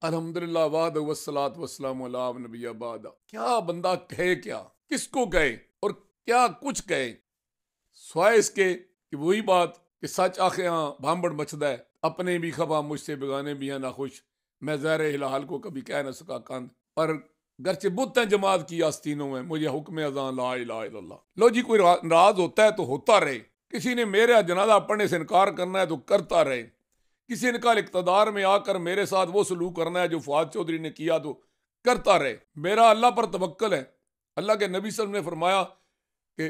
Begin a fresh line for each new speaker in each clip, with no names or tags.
अल्हम्दुलिल्लाह वाद वस्सलात वस्सलामु अला नबी बाद। क्या बंदा कहे, क्या किसको कहे और क्या कुछ कहे, स्वाय इसके कि वही बात कि सच आखे हाँ भांबड़ मचदा है, अपने भी खबा मुझसे बेगाने भी हैं नाखुश। मैं ज़हर हिलाल को कभी कह न सका कंद, पर गरचे बुत हैं जमात की आस्तीनों में, मुझे हुक्म अज़ान ला इलाहा इल्लल्लाह। लो जी, कोई नाराज होता है तो होता रहे, किसी ने मेरे जनाजा पढ़ने से इनकार करना है तो करता रहे, किसी ने कल इक़्तिदार में आकर मेरे साथ वो सलूक करना है जो फवाद चौधरी ने किया तो करता रहे। मेरा अल्लाह पर तवक्कल है। अल्लाह के नबी सल्लल्लाहु अलैहि वसल्लम ने फरमाया कि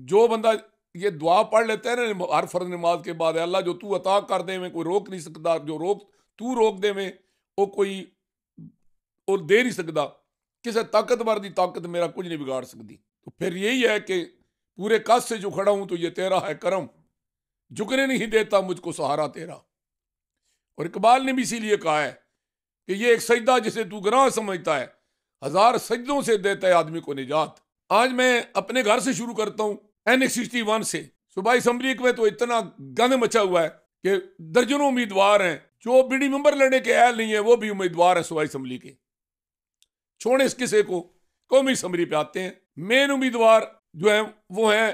जो बंदा ये दुआ पढ़ लेता है ना हर फर्ज नमाज के बाद, अल्लाह जो तू अता कर दे में कोई रोक नहीं सकता, जो तू रोक दे में वो कोई और दे नहीं सकता, किसी ताकतवर की ताकत मेरा कुछ नहीं बिगाड़ सकती। तो फिर यही है कि पूरे कस से जो खड़ा हूं तो ये तेरा है करम, झुकने नहीं देता मुझको सहारा तेरा। और इकबाल ने भी इसीलिए कहा है कि ये एक सजदा जिसे तू गुनाह समझता है, हजार सजदों से देता है आदमी को निजात। आज मैं अपने घर से शुरू करता हूँ, NX61 से। सूबाई असम्बली में तो इतना गंद मचा हुआ है कि दर्जनों उम्मीदवार हैं, जो बीडी मेंबर लड़ने के अहल नहीं है वो भी उम्मीदवार है सूबाई असम्बली के। छोड़े इस किसे को, कौमी असम्बली पे आते हैं। मेन उम्मीदवार जो है वो है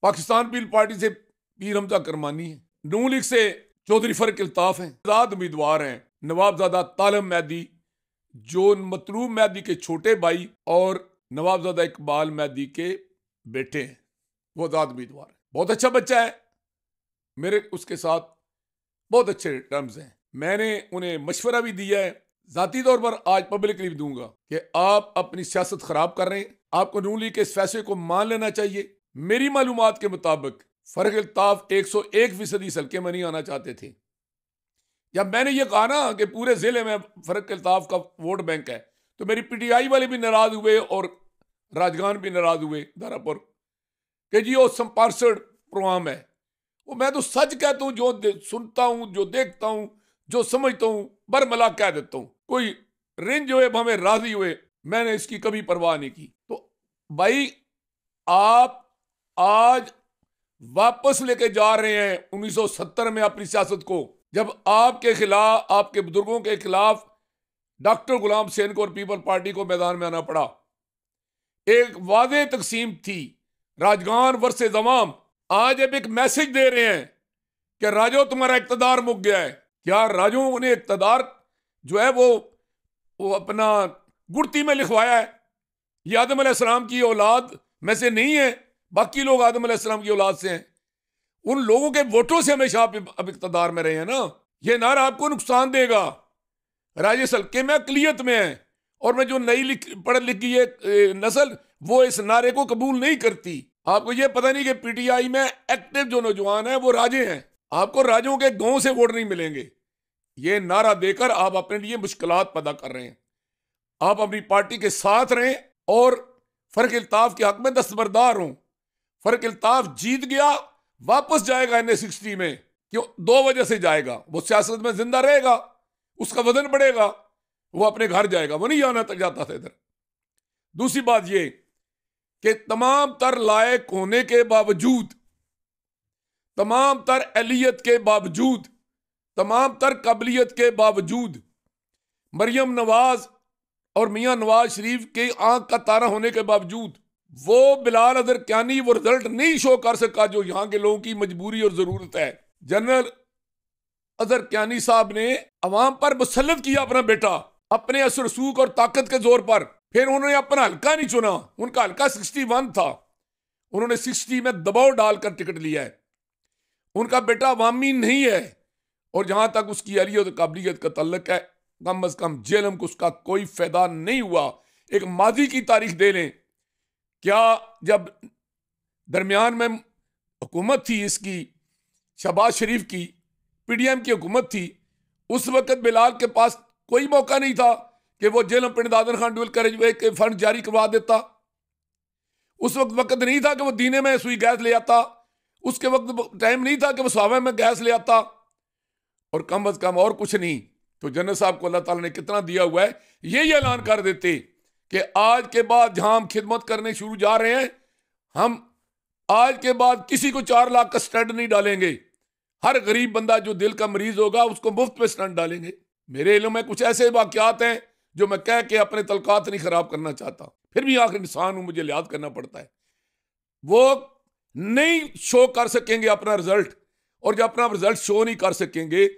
पाकिस्तान पीपल पार्टी से पीर हमजा करमानी है, नून लीग से चौधरी फर्क अल्ताफ हैं, आजाद उम्मीदवार हैं नवाबजादा तालिब मैदी जो मतलूब मैदी के छोटे भाई और नवाबजादा इकबाल मैदी के बेटे हैं, वो आजाद उम्मीदवार है। बहुत अच्छा बच्चा है, मेरे उसके साथ बहुत अच्छे टर्म्स हैं। मैंने उन्हें मशवरा भी दिया है, जाती तौर पर आज पब्लिकली भी दूंगा कि आप अपनी सियासत खराब कर रहे हैं, आपको नून लीग के इस फैसले को मान लेना चाहिए। मेरी मालूमात के मुताबिक फर्क अल्ताफ 101% इस हल्के में नहीं आना चाहते थे। जब मैंने ये कहा ना कि पूरे जिले में फर्क अल्ताफ का वोट बैंक है, तो मेरी PTI वाले भी नाराज हुए और राजगान भी नाराज हुए दारापुर कि जी वो संपार्षद प्रोग्राम है। वो मैं तो सच कहता हूँ, जो सुनता हूँ, जो देखता हूँ, जो समझता हूँ, बरमला कह देता हूँ। कोई रेंज हुए हमें राजी हुए, मैंने इसकी कभी परवाह नहीं की। तो भाई आप आज वापस लेके जा रहे हैं 1970 में अपनी सियासत को, जब आपके खिलाफ, आपके बुजुर्गों के खिलाफ डॉक्टर गुलाम हुसैन को और पीपल पार्टी को मैदान में आना पड़ा। एक वादे तकसीम थी, राजगान वर्सेस अवाम। आज अब एक मैसेज दे रहे हैं कि राजो तुम्हारा इक्तदार मुक गया है। क्या राजो ने इक्तदार जो है वो अपना गुड़ती में लिखवाया है? ये आदम अलैहिस्सलाम की औलाद में से नहीं है, बाकी लोग आदम अलैहिस्सलाम की औलाद से हैं। उन लोगों के वोटों से हमेशा आप अब इक्तदार में रहे हैं ना। ये नारा आपको नुकसान देगा। राजेश हल्के में अकलियत में है और मैं जो नई पढ़ लिखी है नस्ल वो इस नारे को कबूल नहीं करती। आपको ये पता नहीं कि PTI में एक्टिव जो नौजवान है वो राजे हैं, आपको राजों के गांव से वोट नहीं मिलेंगे। ये नारा देकर आप अपने लिए मुश्किलात पैदा कर रहे हैं। आप अपनी पार्टी के साथ रहें और फर्क अल्ताफ के हक में दस्तबरदार हों। फर्क अल्ताफ जीत गया, वापस जाएगा NX60 में। क्यों? 2 वजह से जाएगा। वो सियासत में जिंदा रहेगा, उसका वजन बढ़ेगा, वो अपने घर जाएगा, वो नहीं आना तक जाता था इधर। दूसरी बात ये कि तमाम तर लायक होने के बावजूद, तमाम तर अहलियत के बावजूद, तमाम तर काबिलियत के बावजूद, मरियम नवाज और मियां नवाज शरीफ के आंख का तारा होने के बावजूद वो बिलाल अजहर क्यानी वो रिजल्ट नहीं शो कर सका जो यहां के लोगों की मजबूरी और जरूरत है। जनरल अजहर क्यानी साहब ने अवाम पर मुसल्लत किया अपना बेटा, अपने असर रसूख और ताकत के जोर पर। फिर उन्होंने अपना हल्का नहीं चुना, उनका हल्का 61 था, उन्होंने 60 में दबाव डालकर टिकट लिया है। उनका बेटा अवामी नहीं है और जहां तक उसकी अहलियत और काबिलियत का तल्लक है, कम अज कम जेलम को उसका कोई फायदा नहीं हुआ। एक माजी की तारीख दे लें, क्या जब दरमियान में हुकूमत थी इसकी शहबाज शरीफ की, PDM की हुकूमत थी, उस वक्त बिलाल के पास कोई मौका नहीं था कि वो जेलम पिंड दादन खान ड्यूल करे के फंड जारी करवा देता। उस वक्त नहीं था कि वो दीने में सुई गैस ले आता, उसके वक्त टाइम नहीं था कि वो सावे में गैस ले आता, और कम अज कम और कुछ नहीं तो जनरल साहब को अल्लाह ताला ने कितना दिया हुआ है, यही ऐलान कर देते कि आज के बाद जहां हम खिदमत करने शुरू जा रहे हैं, हम आज के बाद किसी को 4 लाख का स्टंट नहीं डालेंगे। हर गरीब बंदा जो दिल का मरीज होगा उसको मुफ्त में स्टंट डालेंगे। मेरे इल्म में कुछ ऐसे वाक़यात हैं जो मैं कह के अपने तलकात नहीं ख़राब करना चाहता, फिर भी आखिर इंसान हूँ, मुझे लिहाज करना पड़ता है। वो नहीं शो कर सकेंगे अपना रिजल्ट, और जब अपना रिजल्ट शो नहीं कर सकेंगे,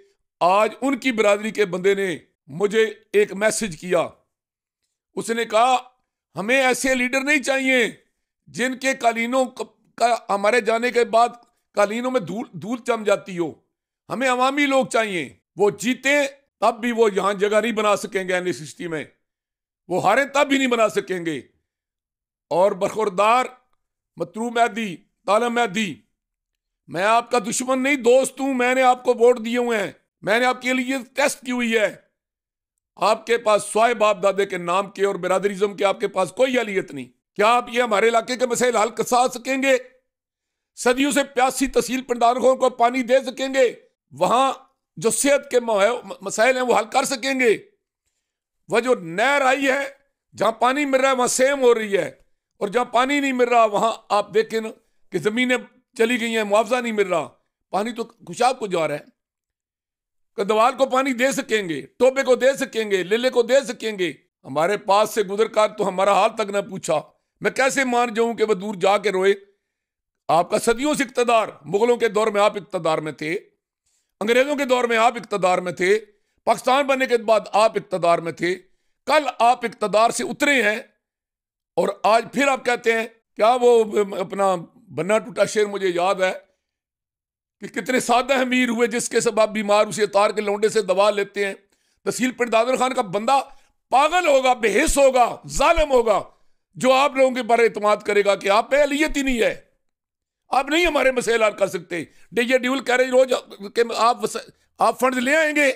आज उनकी बरादरी के बंदे ने मुझे एक मैसेज किया। उसने कहा हमें ऐसे लीडर नहीं चाहिए जिनके कालीनों का हमारे जाने के बाद कालीनों में धूल धूल जम जाती हो। हमें अवामी लोग चाहिए। वो जीते तब भी वो यहां जगह नहीं बना सकेंगे NA60 में, वो हारे तब भी नहीं बना सकेंगे। और बरखुरदार मतरू मैदी, तालम मैदी, मैं आपका दुश्मन नहीं, दोस्त हूं। मैंने आपको वोट दिए हुए हैं, मैंने आपके लिए टेस्ट की हुई है। आपके पास स्वाय बाप दादे के नाम के और बिरादरीज्म के आपके पास कोई अहलियत नहीं। क्या आप ये हमारे इलाके के मसले हल कर सकेंगे? सदियों से प्यासी तहसील प्रधानों को पानी दे सकेंगे? वहां जो सेहत के मसाइल हैं वो हल कर सकेंगे? वह जो नहर आई है, जहां पानी मिल रहा है वहां सेम हो रही है, और जहां पानी नहीं मिल रहा वहां आप देखें ना कि जमीनें चली गई हैं, मुआवजा नहीं मिल रहा, पानी तो खुशाब को जा रहा है। कदवाल को पानी दे सकेंगे, टोबे को दे सकेंगे, लेले को दे सकेंगे। हमारे पास से गुजर कर तो हमारा हाल तक ना पूछा। मैं कैसे मान जाऊं कि वह दूर जाके रोए? आपका सदियों से इक्तदार, मुगलों के दौर में आप इक्तदार में थे, अंग्रेजों के दौर में आप इक्तदार में थे, पाकिस्तान बनने के बाद आप इक्तदार में थे। कल आप इक्तदार से उतरे हैं और आज फिर आप कहते हैं क्या? वो अपना बन्ना टूटा शेर मुझे याद है कि कितने सादा अमीर हुए जिसके सबब बीमार उसे तार के लौंडे से दवा लेते हैं। तहसील पिंड दादर खान का बंदा पागल होगा, बेहिस होगा, जालिम होगा, जो आप लोगों के पर एतमाद करेगा कि आप पे अहलियत ही नहीं है, आप नहीं हमारे मसले हल कर सकते। ये ड्यूल कह रहे रोज कि आप फंड ले आएंगे,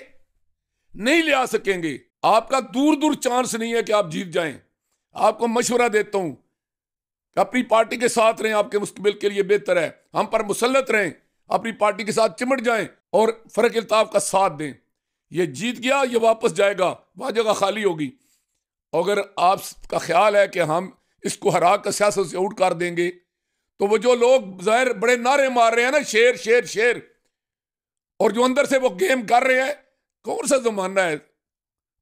नहीं ले आ सकेंगे। आपका दूर दूर चांस नहीं है कि आप जीत जाएं। आपको मशवरा देता हूं कि अपनी पार्टी के साथ रहें, आपके मुस्तकबिल के लिए बेहतर है। हम पर मुसल्लत रहें, अपनी पार्टी के साथ चिमट जाएं और फर्क इल्ताफ का साथ दें। ये जीत गया, ये वापस जाएगा, वह जगह खाली होगी। अगर आपका ख्याल है कि हम इसको हरा कर सियासत से आउट कर देंगे, तो वो जो लोग जाहिर बड़े नारे मार रहे हैं ना, शेर शेर शेर, और जो अंदर से वो गेम कर रहे हैं, कौन सा जमाना है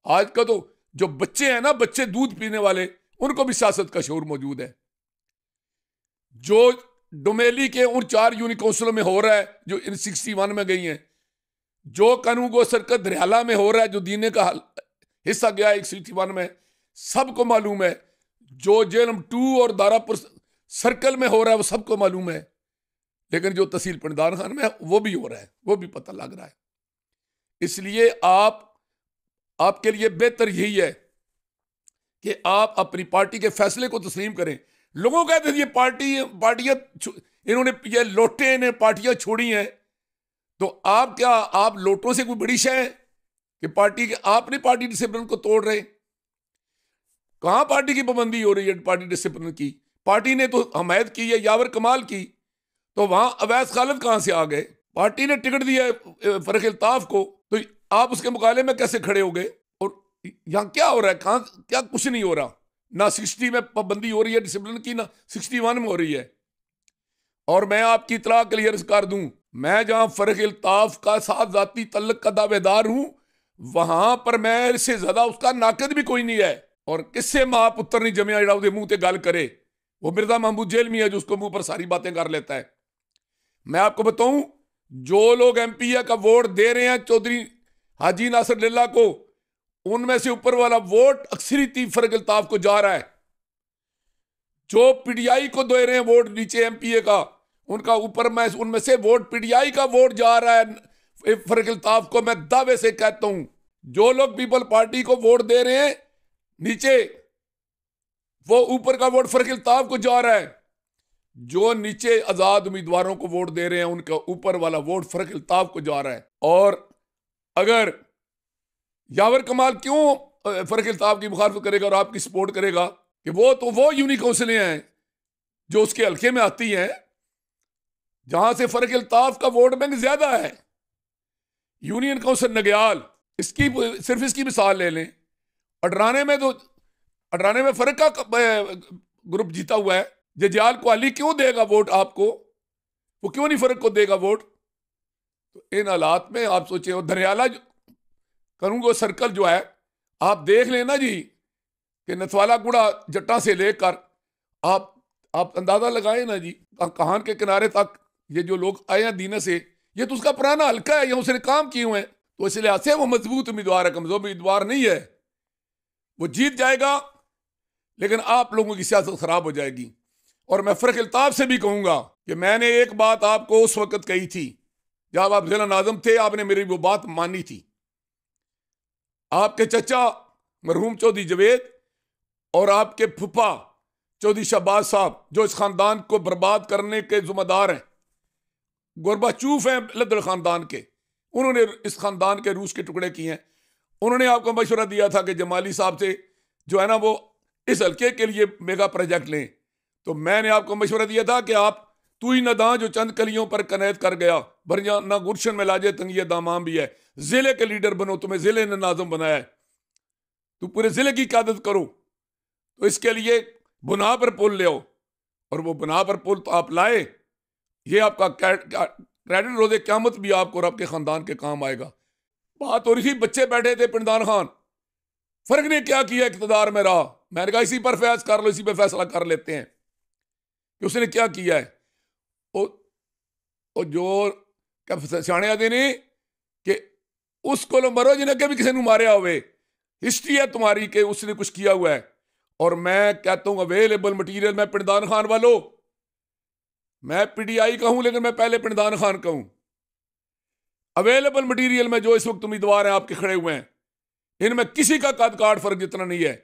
आज का? तो जो बच्चे हैं ना, बच्चे दूध पीने वाले, उनको भी सियासत का शोर मौजूद है। जो डोमेली के उन 4 यूनिक काउंसिलों में हो रहा है जो इन 61 में गई हैं, जो कानूगो सरकत दरियाला में हो रहा है जो दीने का हिस्सा गया है 61 में, सबको मालूम है। जो जेलम 2 और दारापुर सर्कल में हो रहा है वो सबको मालूम है। लेकिन जो तहसील पिंडार खान में है वो भी हो रहा है, वो भी पता लग रहा है। इसलिए आपके लिए बेहतर यही है कि आप अपनी पार्टी के फैसले को तस्लीम करें। लोगों कहते थे ये पार्टियां इन्होंने ये लोटे ने पार्टियां छोड़ी हैं, तो आप क्या आप लोटों से कोई बड़ी शय है कि पार्टी के आपने पार्टी डिसिप्लिन को तोड़ रहे? कहां पार्टी की पाबंदी हो रही है पार्टी डिसिप्लिन की? पार्टी ने तो हमायत की है यावर कमाल की, तो वहां अवैस खालिद कहां से आ गए? पार्टी ने टिकट दिया फर्क इल्ताफ को, तो आप उसके मुकाबले में कैसे खड़े हो गए? और यहां क्या हो रहा है? कहां क्या? कुछ नहीं हो रहा। ना 60 में पाबंदी हो रही है डिसिप्लिन की, ना 61 में हो रही है। और मैं आपकी इतला क्लियर कर दूं, मैं जहां फर्क इल्ताफ का साथ जाती तल्लक का दावेदार हूं, वहां पर मैं से ज्यादा उसका नाकद भी कोई नहीं है। और किससे मां पुत्र नहीं जमिया जड़ा उसके मुंह से गल करे? वो मिर्जा महमूद जेल में है जो उसको मुंह पर सारी बातें कर लेता है। मैं आपको बताऊं, जो लोग MPA का वोट दे रहे हैं चौधरी हाजी नासिर लिल्ला को, उनमें से ऊपर वाला वोट अक्सरियती फर्क इल्ताफ को जा रहा है। जो PTI को दे रहे हैं वोट नीचे MPA का, उनका ऊपर में उनमें से वोट PTI का वोट जा रहा है फर्क इल्ताफ को। मैं दावे से कहता हूं, जो लोग पीपल पार्टी को वोट दे रहे हैं नीचे, वो ऊपर का वोट फर्क इल्ताफ को जा रहा है। जो नीचे आजाद उम्मीदवारों को वोट दे रहे हैं, उनका ऊपर वाला वोट फर्क इल्ताफ को जा रहा है। और अगर यावर कमाल क्यों फर्क इल्ताफ की मुखालफत करेगा और आपकी सपोर्ट करेगा कि वो यूनिक काउंसिलें हैं जो उसके हल्के में आती हैं, जहां से फर्क इल्ताफ का वोट बैंक ज्यादा है। यूनियन काउंसिल नग्याल, सिर्फ इसकी मिसाल ले लें। अडराने में फर्क का ग्रुप जीता हुआ है। जजाल कोहली क्यों देगा वोट आपको? वो क्यों नहीं फर्क को देगा वोट? तो इन हालात में आप सोचे, और दरियाला कानून को सर्कल जो है आप देख लेना जी कि नथवाला गुड़ा जट्टा से लेकर आप अंदाजा लगाए ना जी, कहान के किनारे तक ये जो लोग आए हैं दीना से, ये तो उसका पुराना हल्का है, ये उसने काम किए हुए हैं। तो इस लिहाज से वो मजबूत उम्मीदवार है, कमजोर उम्मीदवार नहीं है। वो जीत जाएगा लेकिन आप लोगों की सियासत खराब हो जाएगी। और मैं फर्क इल्ताफ से भी कहूंगा कि मैंने एक बात आपको उस वक्त कही थी जब आप जिला नाज़िम थे, आपने मेरी वो बात मानी थी। आपके चचा मरहूम चौधरी जवेद और आपके फुफा चौधरी शहबाज साहब जो इस खानदान को बर्बाद करने के जिम्मेदार हैं, गोरबाचूफ हैं लद्दड़ खानदान के, उन्होंने इस खानदान के रूस के टुकड़े किए हैं। उन्होंने आपको मशवरा दिया था कि जमाली साहब से जो है ना वो इस हल्के के लिए मेगा प्रोजेक्ट लें। तो मैंने आपको मशवरा दिया था कि आप तू ही नदा जो चंद कलियों पर कनैद कर गया, भरिया ना गुरशन में लाजे तंगिए दामाम भी है, जिले के लीडर बनो, तुम्हें जिले ने नाज़िम बनाया है, तू पूरे जिले की क़यादत करो। तो इसके लिए बुना पर पुल ले आओ, और वो बुना पर पुल तो आप लाए, ये आपका क्रेडिट रोज़े क़यामत भी आपको और आपके ख़ानदान के काम आएगा। बात हो रही थी, बच्चे बैठे थे पिंडदान खान, फर्क ने क्या किया इक़्तिदार में रहा, मैंने कहा इसी पर फैस कर लो, इसी पर फैसला कर लेते हैं कि उसने क्या किया है। जो सियाने आते ने कि उसको लो मरो जिन्हें कभी किसी ने मारे हुए, हिस्ट्री है तुम्हारी कि उसने कुछ किया हुआ है। और मैं कहता हूं अवेलेबल मटीरियल, मैं पिंडदान खान वालों, मैं पीडीआई का हूं लेकिन मैं पहले पिंडदान खान का हूं। अवेलेबल मटीरियल में जो इस वक्त उम्मीदवार हैं आपके खड़े हुए हैं, इनमें किसी का कद काट फर्क जितना नहीं है।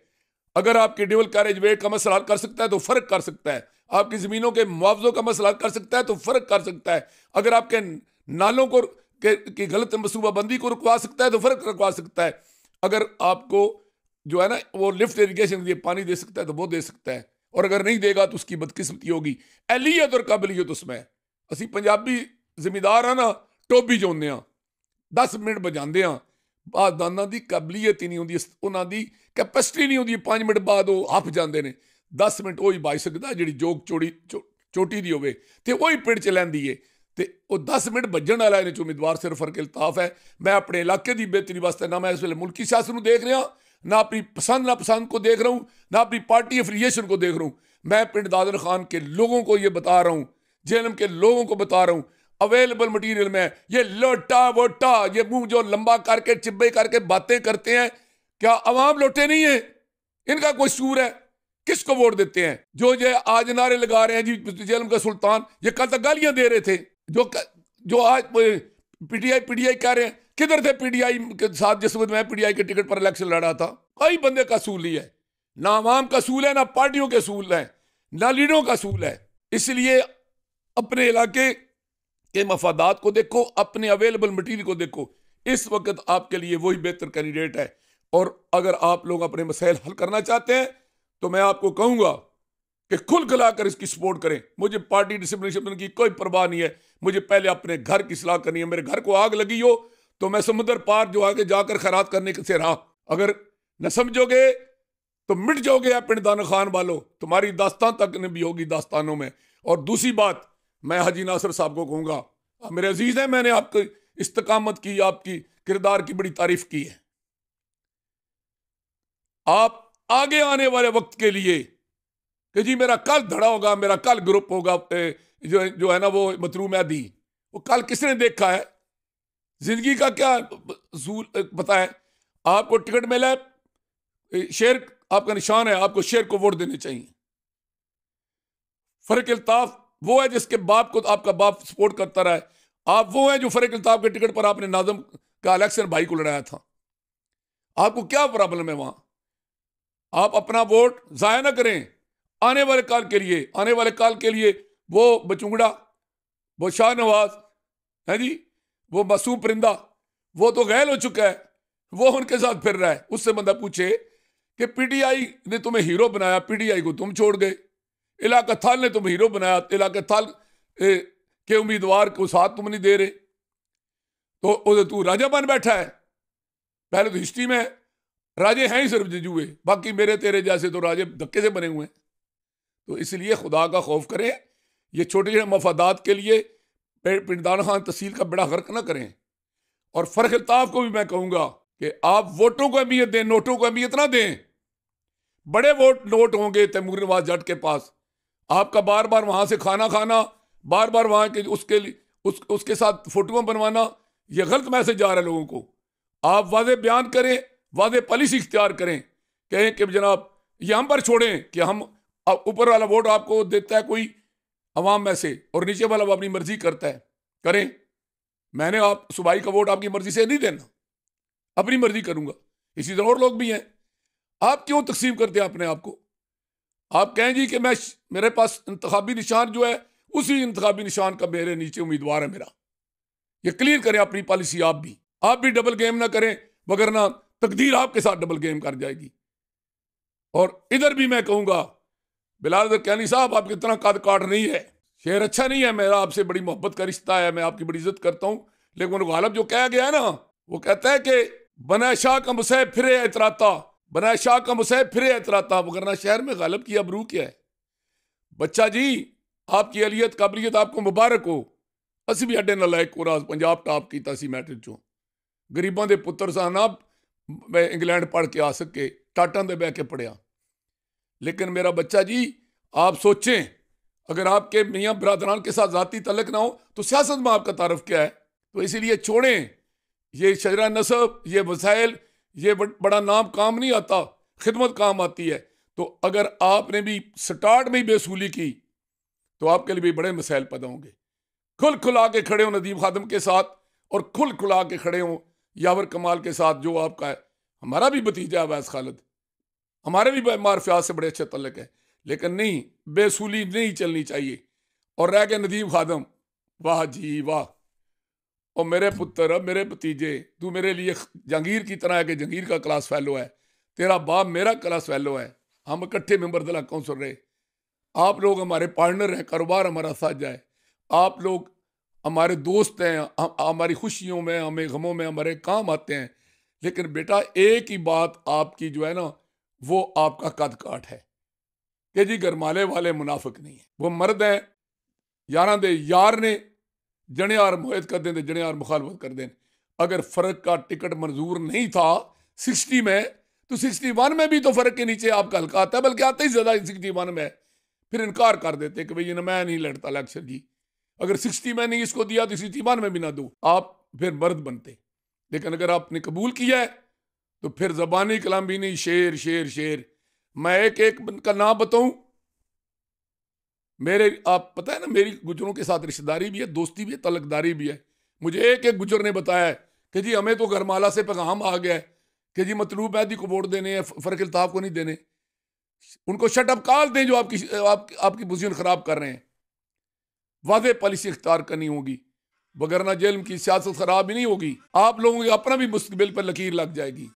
अगर आपकी ड्यूल कैरेज वे का मसला हल कर सकता है तो फर्क कर सकता है, आपकी जमीनों के मुआवजों का मसला हल कर सकता है तो फर्क कर सकता है, अगर आपके नालों को की गलत मनसूबाबंदी को रुकवा सकता है तो फर्क रुकवा सकता है, अगर आपको जो है ना वो लिफ्ट इरीगेशन दिए पानी दे सकता है तो वो दे सकता है, और अगर नहीं देगा तो उसकी बदकिस्मती होगी। एहलियत और काबिलियत उसमें असी पंजाबी जिमीदार हैं ना, टोबी जोने हैं, 10 मिनट बजाते हैं, बादाना की काबिलियत ही नहीं होती, उन्होंने कैपेसिटी नहीं होती, 5 मिनट बाद वो हफ जाते हैं। 10 मिनट वही बाज सकता जी जोग चोटी की होवे ते वही पिंड च लैंदी है, तो वो 10 मिनट बजन वाला इन्हें उम्मीदवार सिर्फ फर्क इल्ताफ है। मैं अपने इलाके की बेहतरी वास्ते ना मैं इस वे मुल्की सियासत को देख रहा, ना अपनी पसंद नापसंद को देख रहा हूँ, ना अपनी पार्टी एफिलिएशन को देख रहा हूँ। मैं पिंड दादर खान के लोगों को ये बता रहा हूँ, जेलम के लोगों को बता रहा हूँ, अवेलेबल मटीरियल में ये लोटा वोटा, ये मुंह जो लंबा करके चिब्बे करके बातें करते हैं, क्या अवाम लोटे नहीं है? इनका कोई सूर है? किसको वोट देते हैं? जो ये आज नारे लगा रहे हैं जी जेलम का सुल्तान, ये कल तक गालियां दे रहे थे, जो आज पीटीआई कह रहे हैं, किधर थे पीटीआई के साथ जिस वक्त मैं पीटीआई के टिकट पर इलेक्शन लड़ा था? कोई बंदे का सूल नहीं है, ना अवाम का सूल है, ना पार्टियों के सूल है, ना लीडरों का सूल है। इसलिए अपने इलाके के मफादात को देखो, अपने अवेलेबल मटीरियल को देखो, इस वक्त आपके लिए वही बेहतर कैंडिडेट है। और अगर आप लोग अपने मसाइल हल करना चाहते हैं तो मैं आपको कहूंगा कि खुल खिला कर इसकी सपोर्ट करें। मुझे पार्टी डिसिप्लिन की कोई परवाह नहीं है, मुझे पहले अपने घर की सलाह करनी है। मेरे घर को आग लगी हो तो मैं समुद्र पार जो आगे जाकर खैरात करने से रहा, अगर न समझोगे तो मिट जाओगे आप पिंडदान खान वालों, तुम्हारी दास्तान तक नहीं भी होगी दास्तानों में। और दूसरी बात मैं हाजी नासिर साहब को कहूंगा, मेरे अजीज हैं, मैंने आपकी इस्तकामत की, आपकी किरदार की बड़ी तारीफ की है। आप आगे आने वाले वक्त के लिए कि जी मेरा कल धड़ा होगा, मेरा कल ग्रुप होगा, जो है ना वो मतरू मैदी, वो कल किसने देखा है? जिंदगी का क्या पता है? आपको टिकट मिला है, शेर आपका निशान है, आपको शेर को वोट देने चाहिए। फर्क इल्ताफ वो है जिसके बाप को आपका बाप सपोर्ट करता रहा है, आप वो हैं जो फर्क इल्ताफ के टिकट पर आपने नाज़िम का इलेक्शन भाई को लड़ाया था। आपको क्या प्रॉब्लम है वहां? आप अपना वोट जाया ना करें आने वाले काल के लिए। आने वाले काल के लिए वो बचुंगड़ा, वो शाहनवाज है जी, वो मासूम परिंदा, वो तो घायल हो चुका है, वो उनके साथ फिर रहा है। उससे बंदा पूछे कि पीटीआई ने तुम्हें हीरो बनाया, पीटीआई को तुम छोड़ गए, इलाका थाल ने तुम्हें हीरो बनाया, इलाका थाल के उम्मीदवार को साथ तुम नहीं दे रहे, तो तू राजा बन बैठा है। पहले तो हिस्ट्री में राजे हैं ही सिर्फ जजुए, बाकी मेरे तेरे जैसे तो राजे धक्के से बने हुए हैं। तो इसलिए खुदा का खौफ करें, ये छोटे छोटे मफादात के लिए पिंडदान खान तहसील का बड़ा गर्क ना करें। और फर्क इल्ताफ को भी मैं कहूँगा कि आप वोटों को अहमियत दें, नोटों को अहमियत ना दें। बड़े वोट नोट होंगे तैमूर नवाज जट के पास, आपका बार बार वहां से खाना खाना, बार बार वहां के उसके साथ फोटोआं बनवाना, यह गलत मैसेज जा रहा है लोगों को। आप वादे बयान करें, वादे पॉलिसी इख्तियार करें, कहें कि जनाब ये हम पर छोड़ें कि हम ऊपर वाला वोट आपको देता है कोई अवाम में से और नीचे वाला वो अपनी मर्जी करता है, करें। मैंने आप सूबाई का वोट आपकी मर्जी से नहीं देना, अपनी मर्जी करूंगा। इसी तरह और लोग भी हैं। आप क्यों तकसीम करते हैं अपने आप को? आप कहें जी कि मेरे पास इंतखाबी निशान जो है उसी इंतखाबी निशान का मेरे नीचे उम्मीदवार है मेरा। ये क्लियर करें अपनी पॉलिसी। आप भी डबल गेम ना करें, वगरना तकदीर आपके साथ डबल गेम कर जाएगी। और इधर भी मैं कहूंगा, बिलाल दरकियानी साहब, आपकी इतना कद काट नहीं है, शेर अच्छा नहीं है। मेरा आपसे बड़ी मोहब्बत का रिश्ता है, मैं आपकी बड़ी इज्जत करता हूं, लेकिन गालिब जो कहा गया है ना, वो कहता है कि बना शाह का मुसैब फिरे एतराता, बना शाह का मुसैब फिरे एतराता, वगरना शहर में गालिब की अबरू क्या है। बच्चा जी, आपकी अलियत काबिलियत आपको मुबारक हो। असी भी अड्डे नलायक को राज पंजाब टॉप किया सी मैट्रिक चो, गरीबों के पुत्र सा ना, मैं इंग्लैंड पढ़ के आ सके, टाटा दे बह के पढ़िया। लेकिन मेरा बच्चा जी, आप सोचें, अगर आपके मियाँ बरादरान के साथ जाती तलक ना हो तो सियासत में आपका तारफ क्या है? तो इसीलिए छोड़ें ये शजरा नसब, ये वसाइल, ये बड़ा नाम काम नहीं आता, खिदमत काम आती है। तो अगर आपने भी स्टार्ट में ही बेसूली की तो आपके लिए भी बड़े मसाइल पैदा होंगे। खुल खुला के खड़े हो नदीम खादम के साथ, और खुल खुला के खड़े हो यावर कमाल के साथ जो आपका है। हमारा भी भतीजा है अवैस खालिद, हमारे भी मारफियात से बड़े अच्छे तल्लक है, लेकिन नहीं, बेसूली नहीं चलनी चाहिए। और रह गए नदीम खादम, वाह जी वाह। और मेरे पुत्र, मेरे भतीजे, तू मेरे लिए जहांगीर की तरह है कि जहांगीर का क्लास फेलो है, तेरा बाप मेरा क्लास फेलो है, हम इकट्ठे मेंबर जिला कौंसिल रहे। आप लोग हमारे पार्टनर हैं, कारोबार हमारा साथ जाए, आप लोग हमारे दोस्त हैं, हमारी खुशियों में, हमें गमों में हमारे काम आते हैं। लेकिन बेटा, एक ही बात आपकी जो है ना, वो आपका कद काट है कि जी गरमाले वाले मुनाफिक नहीं है, वो मर्द हैं यारां दे यार ने, जने यार मुहित कर दें, जने यार मुखालफत कर दें। अगर फर्क का टिकट मंजूर नहीं था 60 में, तो 61 में भी तो फर्क के नीचे आपका हल्का आता है, बल्कि आता ही ज्यादा 61 में। फिर इनकार कर देते कि भाई मैं नहीं लड़ता इलेक्शन जी, अगर 60 में नहीं इसको दिया तो 61 में भी ना दो, आप फिर मर्द बनते। लेकिन अगर आपने कबूल किया है तो फिर जबानी कलाम भी नहीं, शेर शेर शेर। मैं एक एक का नाम बताऊं, मेरे, आप पता है ना, मेरी गुजरों के साथ रिश्तेदारी भी है, दोस्ती भी है, तलकदारी भी है। मुझे एक एक गुजर ने बताया है कि जी हमें तो गरमाला से पैगाम आ गया है कि जी मतलूब मैदी को वोट देने हैं, फर्क इल्ताफ को नहीं देने। उनको शटअप कॉल दें जो आपकी पोजीशन खराब कर रहे हैं। वादे पॉलिसी इख्तियार करनी होगी, वगरना जेल की सियासत खराब ही नहीं होगी, आप लोगों के अपना भी मुस्तकबिल पर लकीर लग जाएगी।